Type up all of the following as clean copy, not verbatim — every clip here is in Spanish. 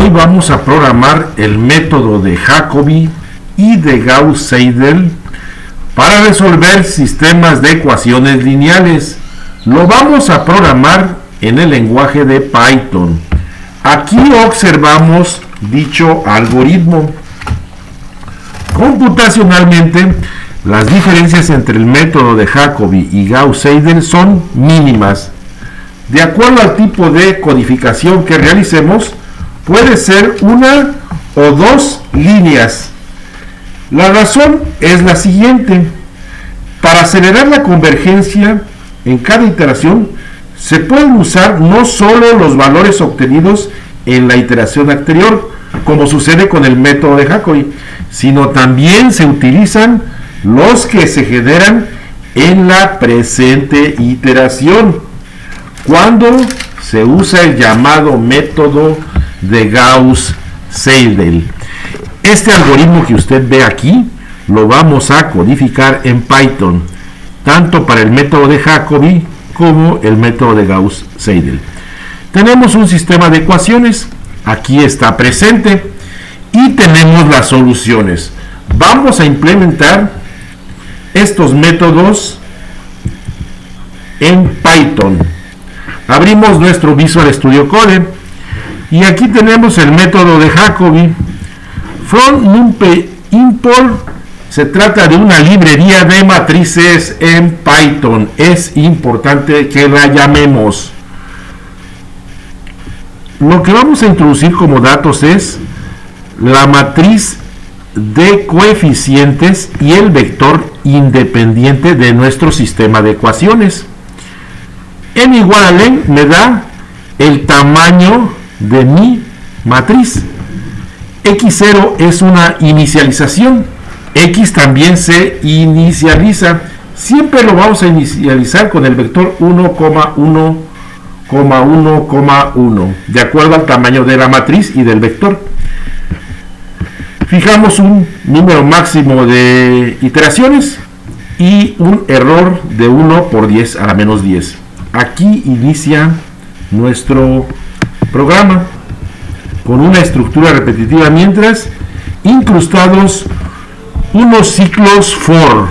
hoy vamos a programar el método de Jacobi y de Gauss-Seidel para resolver sistemas de ecuaciones lineales. Lo vamos a programar en el lenguaje de Python. Aquí observamos dicho algoritmo. Computacionalmente, las diferencias entre el método de Jacobi y Gauss-Seidel son mínimas. De acuerdo al tipo de codificación que realicemos, puede ser una o dos líneas. La razón es la siguiente: para acelerar la convergencia en cada iteración se pueden usar no solo los valores obtenidos en la iteración anterior, como sucede con el método de Jacobi, sino también se utilizan los que se generan en la presente iteración, cuando se usa el llamado método de Gauss-Seidel. Este algoritmo que usted ve aquí lo vamos a codificar en Python, tanto para el método de Jacobi como el método de Gauss-Seidel. Tenemos un sistema de ecuaciones, aquí está presente, y tenemos las soluciones. Vamos a implementar estos métodos en Python. Abrimos nuestro Visual Studio Code y aquí tenemos el método de Jacobi. From NumPy import se trata de una librería de matrices en Python. Es importante que la llamemos. Lo que vamos a introducir como datos es la matriz de coeficientes y el vector independiente de nuestro sistema de ecuaciones. N igual a len me da el tamaño de mi matriz. X0 es una inicialización. X también se inicializa. Siempre lo vamos a inicializar con el vector 1,1,1,1 de acuerdo al tamaño de la matriz y del vector. Fijamos un número máximo de iteraciones y un error de 1 por 10 a la menos 10. Aquí inicia nuestro programa con una estructura repetitiva mientras incrustados unos ciclos for.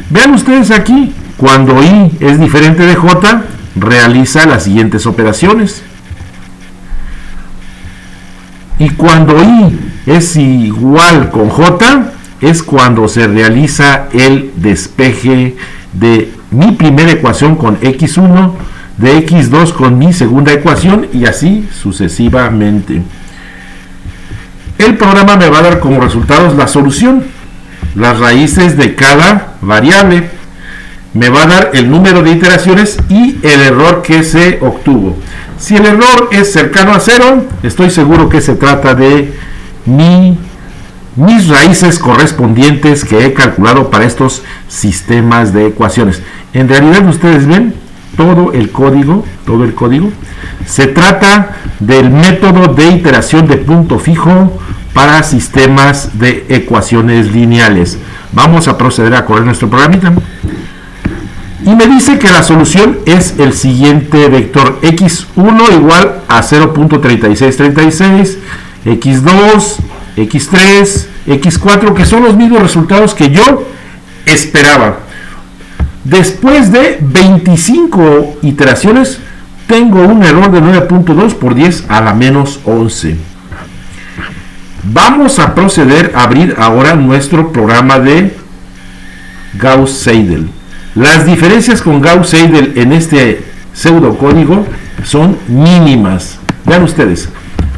Vean ustedes aquí, cuando i es diferente de j, realiza las siguientes operaciones. Y cuando i es igual con j, es cuando se realiza el despeje de mi primera ecuación con x1, de x2 con mi segunda ecuación y así sucesivamente. El programa me va a dar como resultados la solución, las raíces de cada variable, me va a dar el número de iteraciones y el error que se obtuvo. Si el error es cercano a 0, estoy seguro que se trata de mis raíces correspondientes que he calculado para estos sistemas de ecuaciones. En realidad ustedes ven todo el código, se trata del método de iteración de punto fijo para sistemas de ecuaciones lineales. Vamos a proceder a correr nuestro programita. Y me dice que la solución es el siguiente vector: x1 igual a 0.3636, x2, x3, x4, que son los mismos resultados que yo esperaba. Después de 25 iteraciones, tengo un error de 9.2 por 10 a la menos 11. Vamos a proceder a abrir ahora nuestro programa de Gauss-Seidel. Las diferencias con Gauss-Seidel en este pseudocódigo son mínimas. Vean ustedes,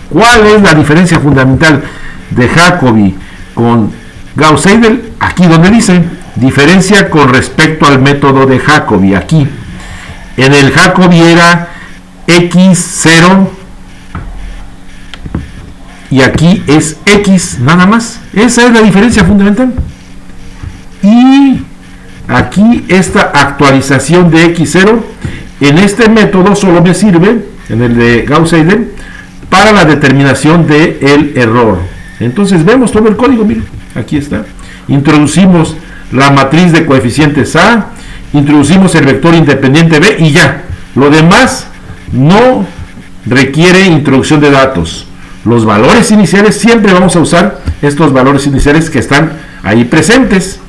¿cuál es la diferencia fundamental de Jacobi con Gauss-Seidel? Aquí donde dice diferencia con respecto al método de Jacobi. Aquí en el Jacobi era x0 y aquí es x nada más. Esa es la diferencia fundamental. Y aquí esta actualización de x0 en este método solo me sirve, en el de Gauss-Seidel, para la determinación del error. Entonces vemos todo el código, miren, aquí está. Introducimos la matriz de coeficientes A, introducimos el vector independiente B y ya. Lo demás no requiere introducción de datos. los valores iniciales, siempre vamos a usar estos valores iniciales que están ahí presentes.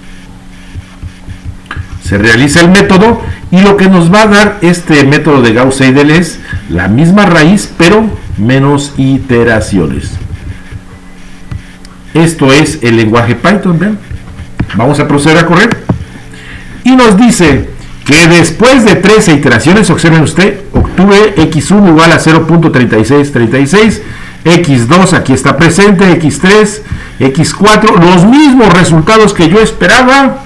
Se realiza el método y lo que nos va a dar este método de Gauss-Seidel es la misma raíz, pero menos iteraciones. Esto es el lenguaje Python. ¿Ven? Vamos a proceder a correr. Y nos dice que después de 13 iteraciones, observen usted, obtuve x1 igual a 0.3636, x2 aquí está presente, x3, x4, los mismos resultados que yo esperaba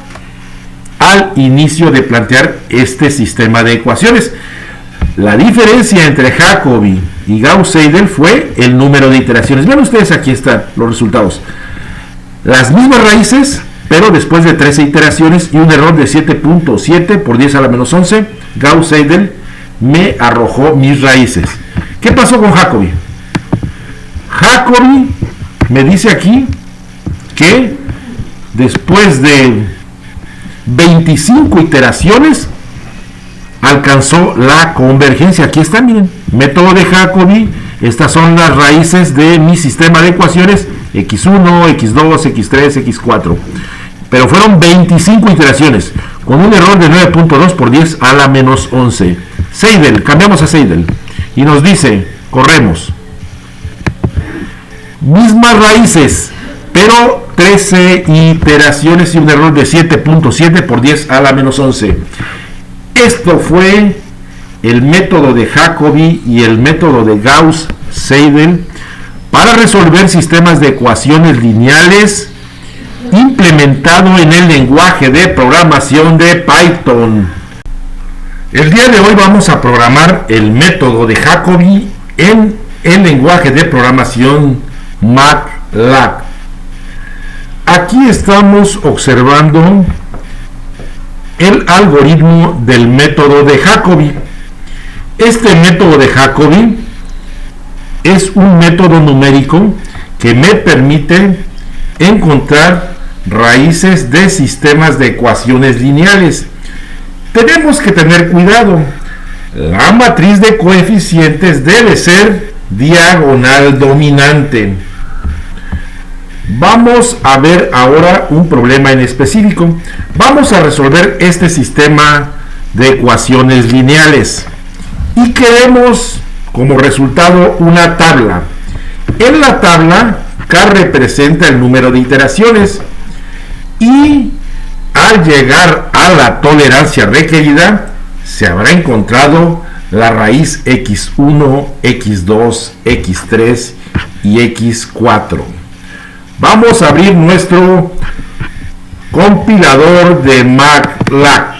al inicio de plantear este sistema de ecuaciones. La diferencia entre Jacobi y Gauss-Seidel fue el número de iteraciones. Vean ustedes, aquí están los resultados. Las mismas raíces, pero después de 13 iteraciones y un error de 7.7 por 10 a la menos 11, Gauss-Seidel me arrojó mis raíces. ¿Qué pasó con Jacobi? Jacobi me dice aquí que después de 25 iteraciones alcanzó la convergencia. Aquí está, miren, método de Jacobi. Estas son las raíces de mi sistema de ecuaciones x1, x2, x3, x4. Pero fueron 25 iteraciones con un error de 9.2 por 10 a la menos 11. Seidel, cambiamos a Seidel y nos dice, corremos. Mismas raíces, pero 13 iteraciones y un error de 7.7 por 10 a la menos 11. Esto fue el método de Jacobi y el método de Gauss-Seidel para resolver sistemas de ecuaciones lineales implementado en el lenguaje de programación de Python. El día de hoy vamos a programar el método de Jacobi en el lenguaje de programación MATLAB. Aquí estamos observando el algoritmo del método de Jacobi. Este método de Jacobi es un método numérico que me permite encontrar raíces de sistemas de ecuaciones lineales. Tenemos que tener cuidado. La matriz de coeficientes debe ser diagonal dominante. Vamos a ver ahora un problema en específico. Vamos a resolver este sistema de ecuaciones lineales y queremos como resultado una tabla. En la tabla K representa el número de iteraciones y al llegar a la tolerancia requerida se habrá encontrado la raíz x1, x2, x3 y x4. Vamos a abrir nuestro compilador de MATLAB.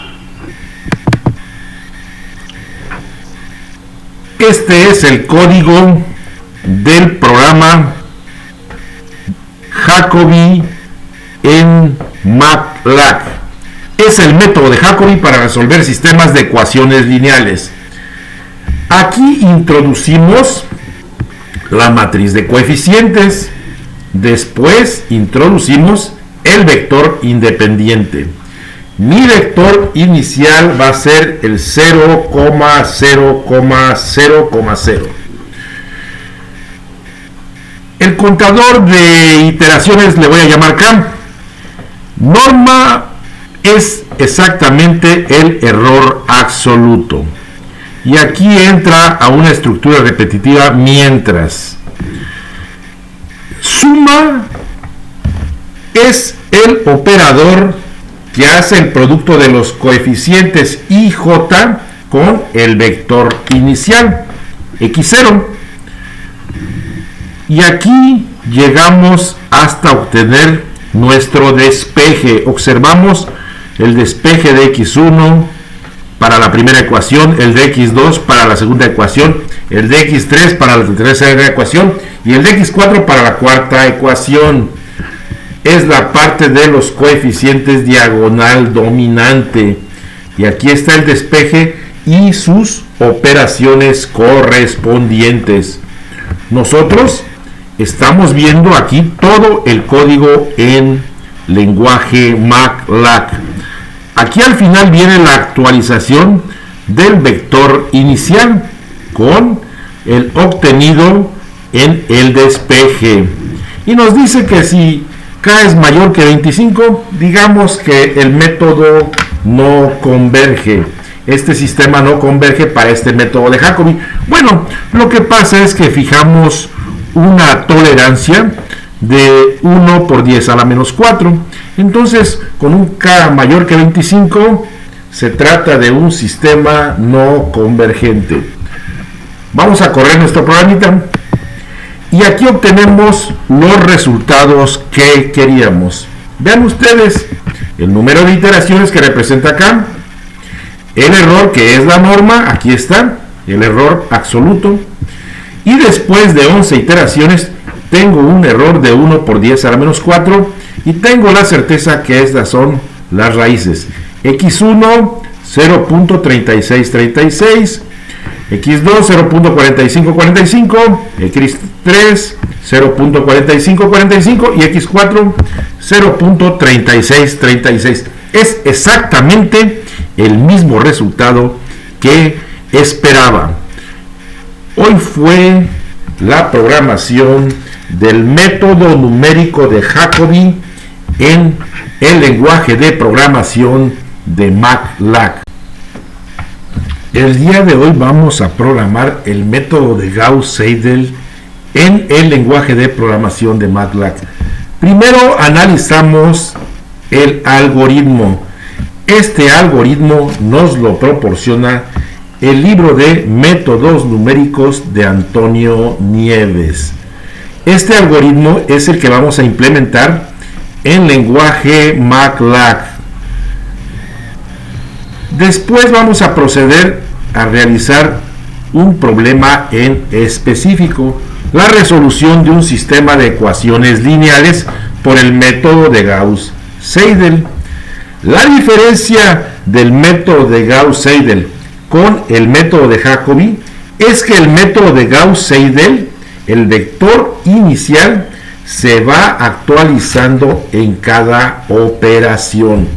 Este es el código del programa Jacobi en MATLAB. Es el método de Jacobi para resolver sistemas de ecuaciones lineales. Aquí introducimos la matriz de coeficientes. Después introducimos el vector independiente. Mi vector inicial va a ser el 0,0,0,0. El contador de iteraciones le voy a llamar K. Norma es exactamente el error absoluto. Y aquí entra a una estructura repetitiva mientras. Suma es el operador que hace el producto de los coeficientes i, j con el vector inicial x0. Y aquí llegamos hasta obtener nuestro despeje. Observamos el despeje de x1 para la primera ecuación, el de x2 para la segunda ecuación, el de x3 para la tercera ecuación y el de x4 para la cuarta ecuación. Es la parte de los coeficientes diagonal dominante. Y aquí está el despeje y sus operaciones correspondientes. Nosotros estamos viendo aquí todo el código en lenguaje MATLAB. Aquí al final viene la actualización del vector inicial con el obtenido en el despeje. Y nos dice que si K es mayor que 25, digamos que el método no converge. Este sistema no converge para este método de Jacobi. Bueno, lo que pasa es que fijamos una tolerancia de 1 por 10 a la menos 4. Entonces, con un K mayor que 25, se trata de un sistema no convergente. Vamos a correr nuestro programita. Y aquí obtenemos los resultados que queríamos. Vean ustedes el número de iteraciones que representa acá. El error que es la norma, aquí está, el error absoluto. Y después de 11 iteraciones, tengo un error de 1 por 10 a la menos 4. Y tengo la certeza que estas son las raíces. X1, 0.3636. X2, 0.4545, X3, 0.4545 y X4, 0.3636. Es exactamente el mismo resultado que esperaba. Hoy fue la programación del método numérico de Jacobi en el lenguaje de programación de MATLAB. El día de hoy vamos a programar el método de Gauss-Seidel en el lenguaje de programación de MATLAB. Primero analizamos el algoritmo. Este algoritmo nos lo proporciona el libro de métodos numéricos de Antonio Nieves. Este algoritmo es el que vamos a implementar en lenguaje MATLAB. Después vamos a proceder a realizar un problema en específico, la resolución de un sistema de ecuaciones lineales por el método de Gauss-Seidel. La diferencia del método de Gauss-Seidel con el método de Jacobi es que el método de Gauss-Seidel, el vector inicial, se va actualizando en cada operación.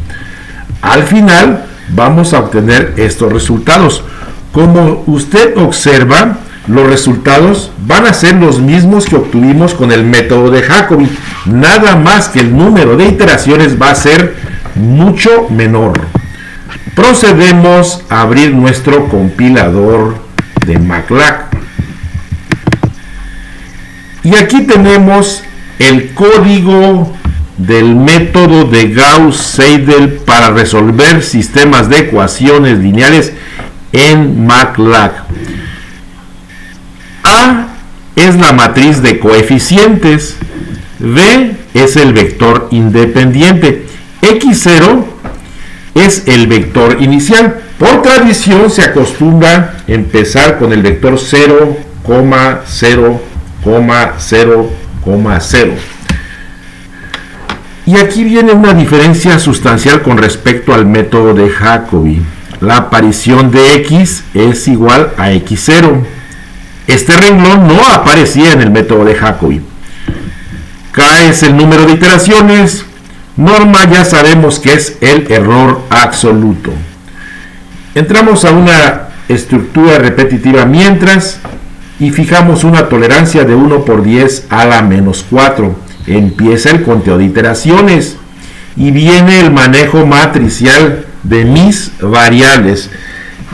Al final vamos a obtener estos resultados. Como usted observa, los resultados van a ser los mismos que obtuvimos con el método de Jacobi, nada más que el número de iteraciones va a ser mucho menor. Procedemos a abrir nuestro compilador de MATLAB. Y aquí tenemos el código del método de Gauss-Seidel para resolver sistemas de ecuaciones lineales en MATLAB. A es la matriz de coeficientes, B es el vector independiente, X0 es el vector inicial. Por tradición se acostumbra empezar con el vector 0, 0, 0, 0. Y aquí viene una diferencia sustancial con respecto al método de Jacobi. La aparición de X es igual a X0. Este renglón no aparecía en el método de Jacobi. K es el número de iteraciones. Norma ya sabemos que es el error absoluto. Entramos a una estructura repetitiva mientras y fijamos una tolerancia de 1 por 10 a la menos 4. Empieza el conteo de iteraciones y viene el manejo matricial de mis variables.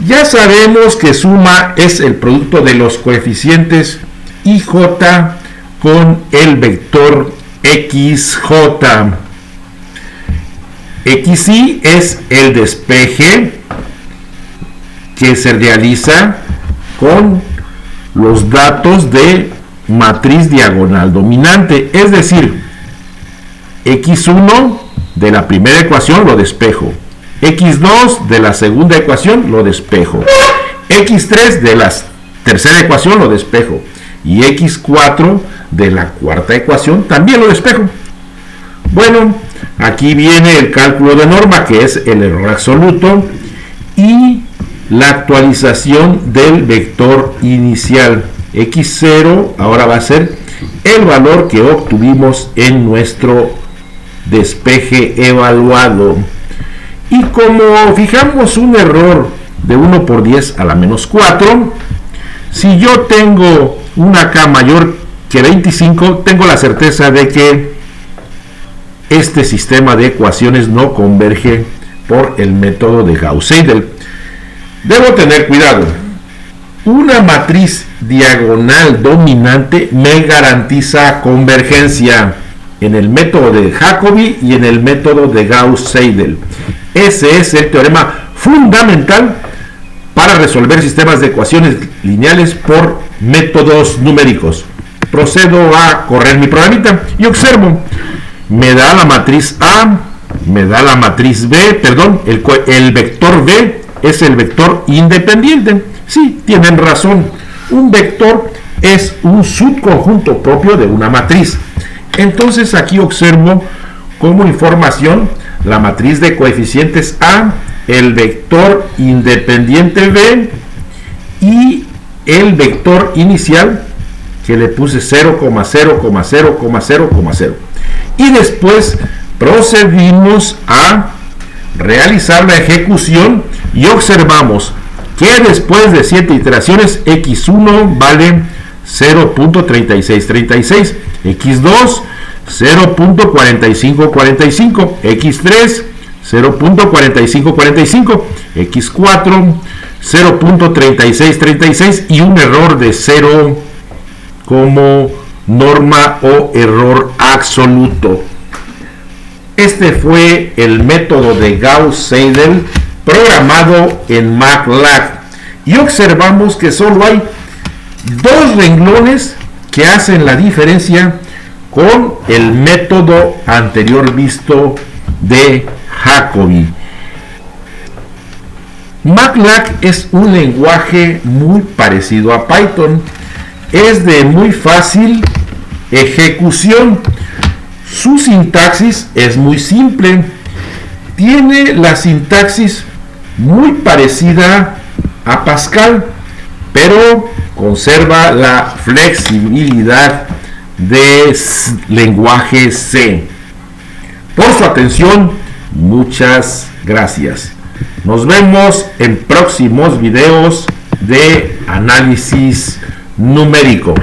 Ya sabemos que suma es el producto de los coeficientes IJ con el vector XJ. XY es el despeje que se realiza con los datos de matriz diagonal dominante, es decir, X1 de la primera ecuación lo despejo, X2 de la segunda ecuación lo despejo, X3 de la tercera ecuación lo despejo y X4 de la cuarta ecuación también lo despejo. Bueno, aquí viene el cálculo de norma, que es el error absoluto, y la actualización del vector inicial. X0 ahora va a ser el valor que obtuvimos en nuestro despeje evaluado. Y como fijamos un error de 1 por 10 a la menos 4, si yo tengo una K mayor que 25, tengo la certeza de que este sistema de ecuaciones no converge por el método de Gauss-Seidel. Debo tener cuidado. Una matriz diagonal dominante me garantiza convergencia en el método de Jacobi y en el método de Gauss-Seidel. Ese es el teorema fundamental para resolver sistemas de ecuaciones lineales por métodos numéricos. Procedo a correr mi programita y observo. Me da la matriz A, me da la matriz B, perdón, el vector B es el vector independiente. Sí, tienen razón. Un vector es un subconjunto propio de una matriz. Entonces aquí observo como información la matriz de coeficientes A, el vector independiente B y el vector inicial que le puse 0,0,0,0,0. Y después procedimos a realizar la ejecución y observamos que después de 7 iteraciones x1 vale 0.3636, x2 0.4545, x3 0.4545, x4 0.3636 y un error de 0 como norma o error absoluto. Este fue el método de Gauss-Seidel programado en MATLAB y observamos que solo hay dos renglones que hacen la diferencia con el método anterior visto de Jacobi. MATLAB es un lenguaje muy parecido a Python. Es de muy fácil ejecución. Su sintaxis es muy simple. Tiene la sintaxis muy parecida a Pascal, pero conserva la flexibilidad de lenguaje C. Por su atención, muchas gracias. Nos vemos en próximos videos de análisis numérico.